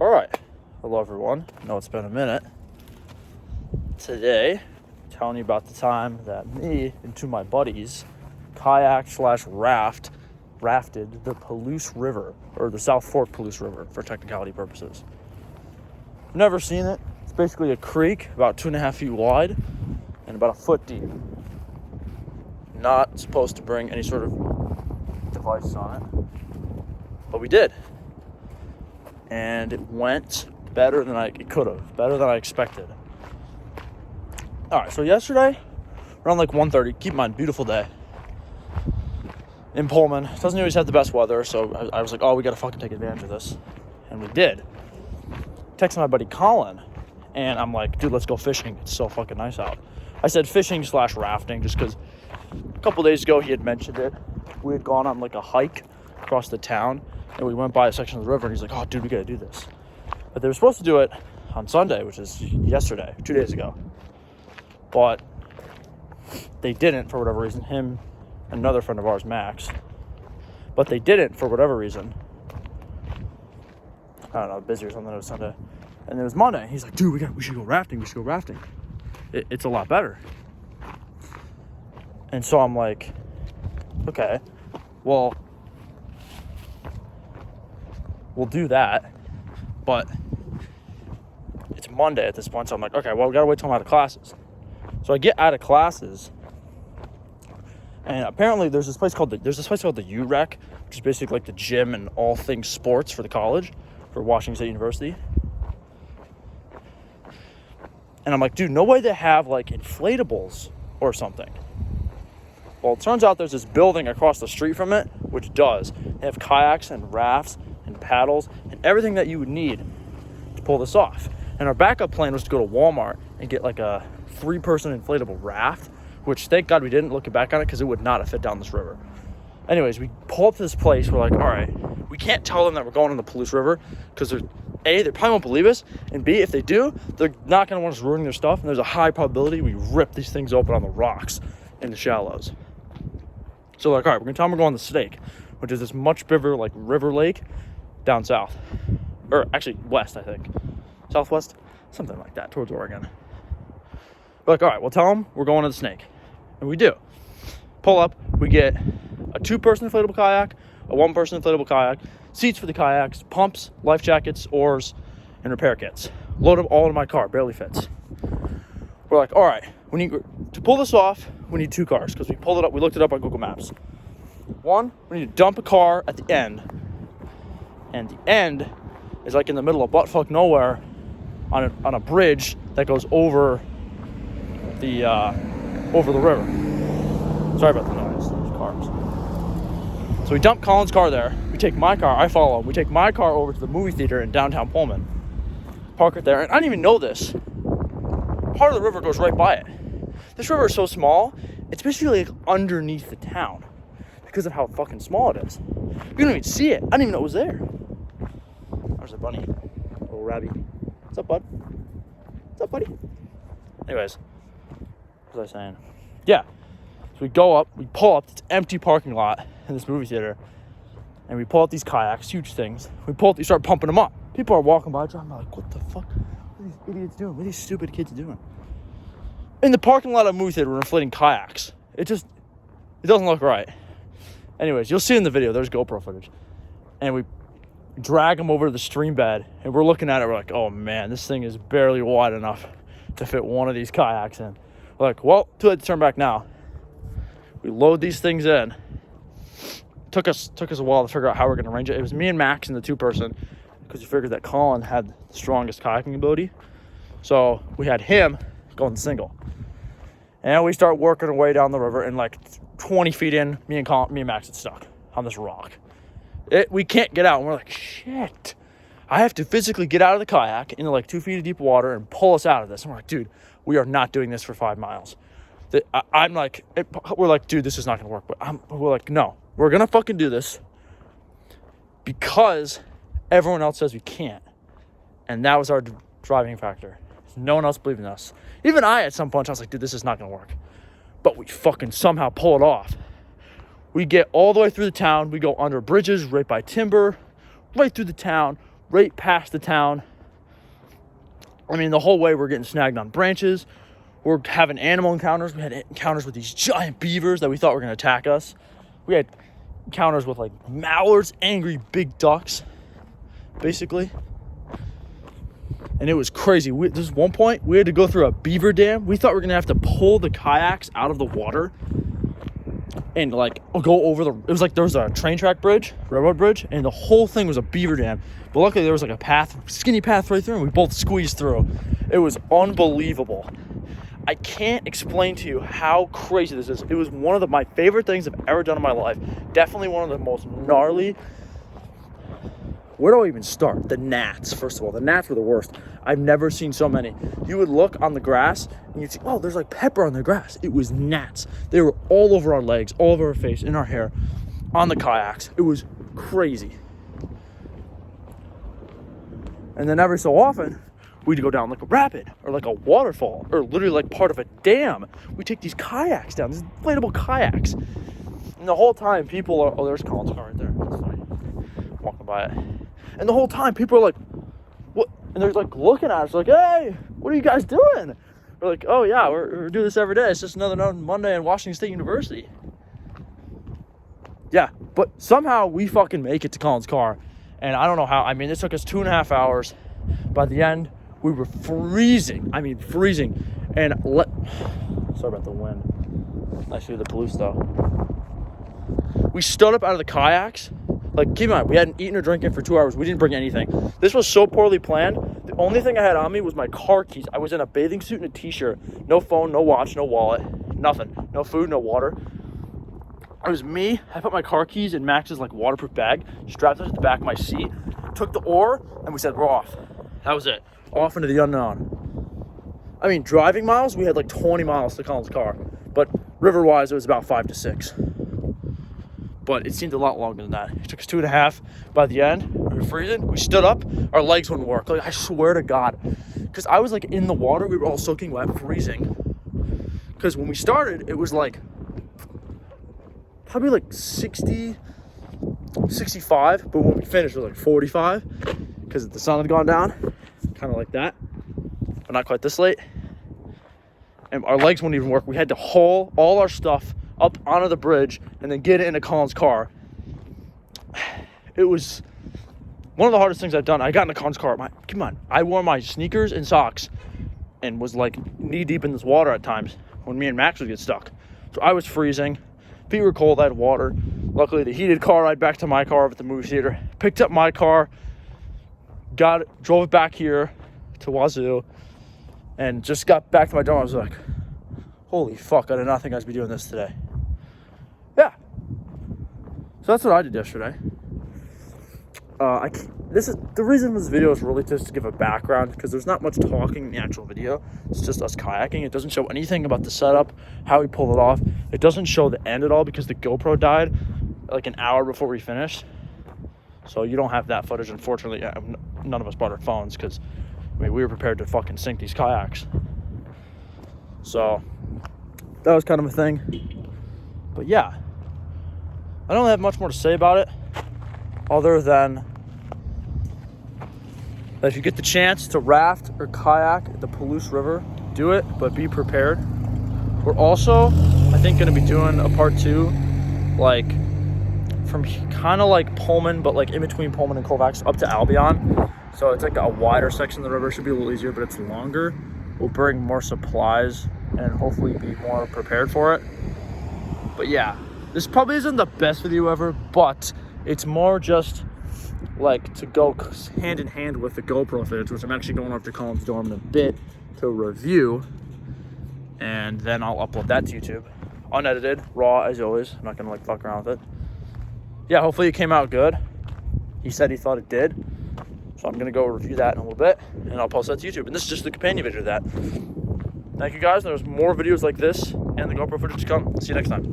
All right. Hello, everyone. I know it's been a minute. Today, telling you about the time that me and two of my buddies rafted the Palouse River, or the South Fork Palouse River for technicality purposes. Never seen it. It's basically a creek about 2.5 feet wide and about a foot deep. Not supposed to bring any sort of device on it, but we did. And it went better than it could have, better than I expected. All right, so yesterday, around like 1:30, keep in mind, beautiful day in Pullman. Doesn't always have the best weather, so I was like, oh, we gotta fucking take advantage of this. And we did. Texted my buddy Colin, and I'm like, dude, let's go fishing. It's so fucking nice out. I said fishing / rafting just because a couple days ago he had mentioned it. We had gone on like a hike across the town, and we went by a section of the river, and he's like, oh, dude, we gotta do this. But they were supposed to do it on Sunday, which is yesterday, 2 days ago. But they didn't for whatever reason. Him and another friend of ours, Max. But they didn't for whatever reason. I don't know, busy or something. It was Sunday. And it was Monday. He's like, dude, we should go rafting. It's a lot better. And so I'm like, okay, well, we'll do that. But it's Monday at this point. So I'm like, okay, well, we got to wait till I'm out of classes. So I get out of classes. And apparently there's this place called the UREC, which is basically like the gym and all things sports for the college, for Washington State University. And I'm like, dude, no way they have like inflatables or something. Well, it turns out there's this building across the street from it, which does. They have kayaks and rafts and paddles and everything that you would need to pull this off. And our backup plan was to go to Walmart and get like a 3-person inflatable raft, which thank God we didn't, looking back on it, because it would not have fit down this river. Anyways, we pull up to this place. We're like, all right, we can't tell them that we're going on the Palouse River because they probably won't believe us, and B, if they do, they're not going to want us ruining their stuff, and there's a high probability we rip these things open on the rocks in the shallows. So we're like, all right, we're going to tell them we're going to Snake, which is this much bigger like river lake down south, or actually west, I think, southwest, something like that, towards Oregon. We're like, all right, we'll tell them we're going to the Snake. And we do. Pull up, we get a 2-person inflatable kayak, a 1-person inflatable kayak, seats for the kayaks, pumps, life jackets, oars, and repair kits. Load them all in my car, barely fits. We're like, all right, to pull this off, we need 2 cars, because we pulled it up, we looked it up on Google Maps. One, we need to dump a car at the end, and the end is like in the middle of buttfuck nowhere on a bridge that goes over the river. Sorry about the noise. There's cars. So we dump Colin's car there. We take my car. I follow. We take my car over to the movie theater in downtown Pullman. Park it there. And I didn't even know this. Part of the river goes right by it. This river is so small, it's basically like underneath the town because of how fucking small it is. We don't even see it. I didn't even know it was there. There's a bunny. Little Rabby. What's up, bud? What's up, buddy? Anyways. What was I saying? Yeah. So we go up, we pull up this empty parking lot in this movie theater, and we pull out these kayaks, huge things. We start pumping them up. People are walking by, driving by, like, what the fuck? What are these idiots doing? What are these stupid kids doing? In the parking lot of a movie theater, we're inflating kayaks. It doesn't look right. Anyways, you'll see in the video, there's GoPro footage. And we drag them over to the stream bed, and we're looking at it, we're like, oh man, this thing is barely wide enough to fit one of these kayaks in. We're like, well, too late to turn back now. We load these things in. Took us a while to figure out how we're going to arrange it. It was me and Max in the 2-person, because we figured that Colin had the strongest kayaking ability. So we had him going single. And we start working our way down the river, and like 20 feet in, me and Max get stuck on this rock. We can't get out, and we're like, shit. I have to physically get out of the kayak into like 2 feet of deep water and pull us out of this. And we're like, dude, we are not doing this for 5 miles. We're like, dude, this is not going to work. But we're like, no, we're going to fucking do this because everyone else says we can't. And that was our driving factor. No one else believed in us. Even I, at some point, I was like, dude, this is not going to work. But we fucking somehow pull it off. We get all the way through the town. We go under bridges, right by timber, right through the town, right past the town. I mean, the whole way we're getting snagged on branches. We're having animal encounters. We had encounters with these giant beavers that we thought were going to attack us. We had encounters with like mallards, angry big ducks, basically. And it was crazy. This one point, we had to go through a beaver dam. We thought we were going to have to pull the kayaks out of the water and like go over it was like there was a train track bridge, railroad bridge, and the whole thing was a beaver dam. But luckily there was like a path, skinny path right through, and we both squeezed through. It was unbelievable. I can't explain to you how crazy this is. It was one of my favorite things I've ever done in my life. Definitely one of the most gnarly. Where do I even start? The gnats, first of all. The gnats were the worst. I've never seen so many. You would look on the grass and you'd see, oh, there's like pepper on the grass. It was gnats. They were all over our legs, all over our face, in our hair, on the kayaks. It was crazy. And then every so often, we'd go down like a rapid or like a waterfall or literally like part of a dam. We take these kayaks down, these inflatable kayaks. And the whole time people are, oh, there's Colin's car right there. That's funny. Walking by it. And the whole time people are like, what? And they're like looking at us like, hey, what are you guys doing? We're like, oh yeah, we're doing this every day. It's just another Monday in Washington State University. Yeah, but somehow we fucking make it to Colin's car. And I don't know how. I mean, it took us 2.5 hours. By the end, we were freezing. I mean, freezing. And sorry about the wind. Nice to hear the police though. We stood up out of the kayaks. Like, keep in mind, we hadn't eaten or drinking for 2 hours. We didn't bring anything. This was so poorly planned. The only thing I had on me was my car keys. I was in a bathing suit and a t-shirt. No phone, no watch, no wallet, nothing. No food, no water. It was me. I put my car keys in Max's like waterproof bag, strapped it to the back of my seat, took the oar, and we said, we're off. That was it. Off into the unknown. I mean, driving miles, we had like 20 miles to Colin's car. But river-wise, it was about 5 to 6. But it seemed a lot longer than that. It took us 2.5. By the end, we were freezing. We stood up. Our legs wouldn't work. Like, I swear to God. Because I was like in the water. We were all soaking wet, freezing. Because when we started, it was like probably like 60, 65. But when we finished, it was like 45. Because the sun had gone down. Kind of like that. But not quite this late. And our legs wouldn't even work. We had to haul all our stuff up onto the bridge and then get it into Colin's car. It was one of the hardest things I've done. I got into Colin's car. Come on. I wore my sneakers and socks and was like knee deep in this water at times when me and Max would get stuck. So I was freezing. Feet were cold. I had water. Luckily, the heated car ride back to my car at the movie theater. Picked up my car, drove it back here to Wazoo, and just got back to my dorm. I was like, holy fuck, I did not think I'd be doing this today. Yeah. So that's what I did yesterday. The reason this video is really just to give a background, because there's not much talking in the actual video. It's just us kayaking. It doesn't show anything about the setup, how we pulled it off. It doesn't show the end at all because the GoPro died like an hour before we finished. So you don't have that footage, unfortunately. None of us brought our phones because we were prepared to fucking sink these kayaks. So that was kind of a thing. But yeah, I don't have much more to say about it other than that if you get the chance to raft or kayak at the Palouse River, do it, but be prepared. We're also, I think, going to be doing a part 2, like from kind of like Pullman, but like in between Pullman and Colfax up to Albion. So it's like a wider section of the river. Should be a little easier, but it's longer. We'll bring more supplies and hopefully be more prepared for it. But yeah, this probably isn't the best video ever, but it's more just like to go hand in hand with the GoPro footage, which I'm actually going up to Colin's dorm in a bit to review, and then I'll upload that to YouTube, unedited, raw as always. I'm not gonna like fuck around with it. Yeah, hopefully it came out good. He said he thought it did, so I'm gonna go review that in a little bit, and I'll post that to YouTube. And this is just the companion video to that. Thank you guys. There's more videos like this and the GoPro footage to come. See you next time.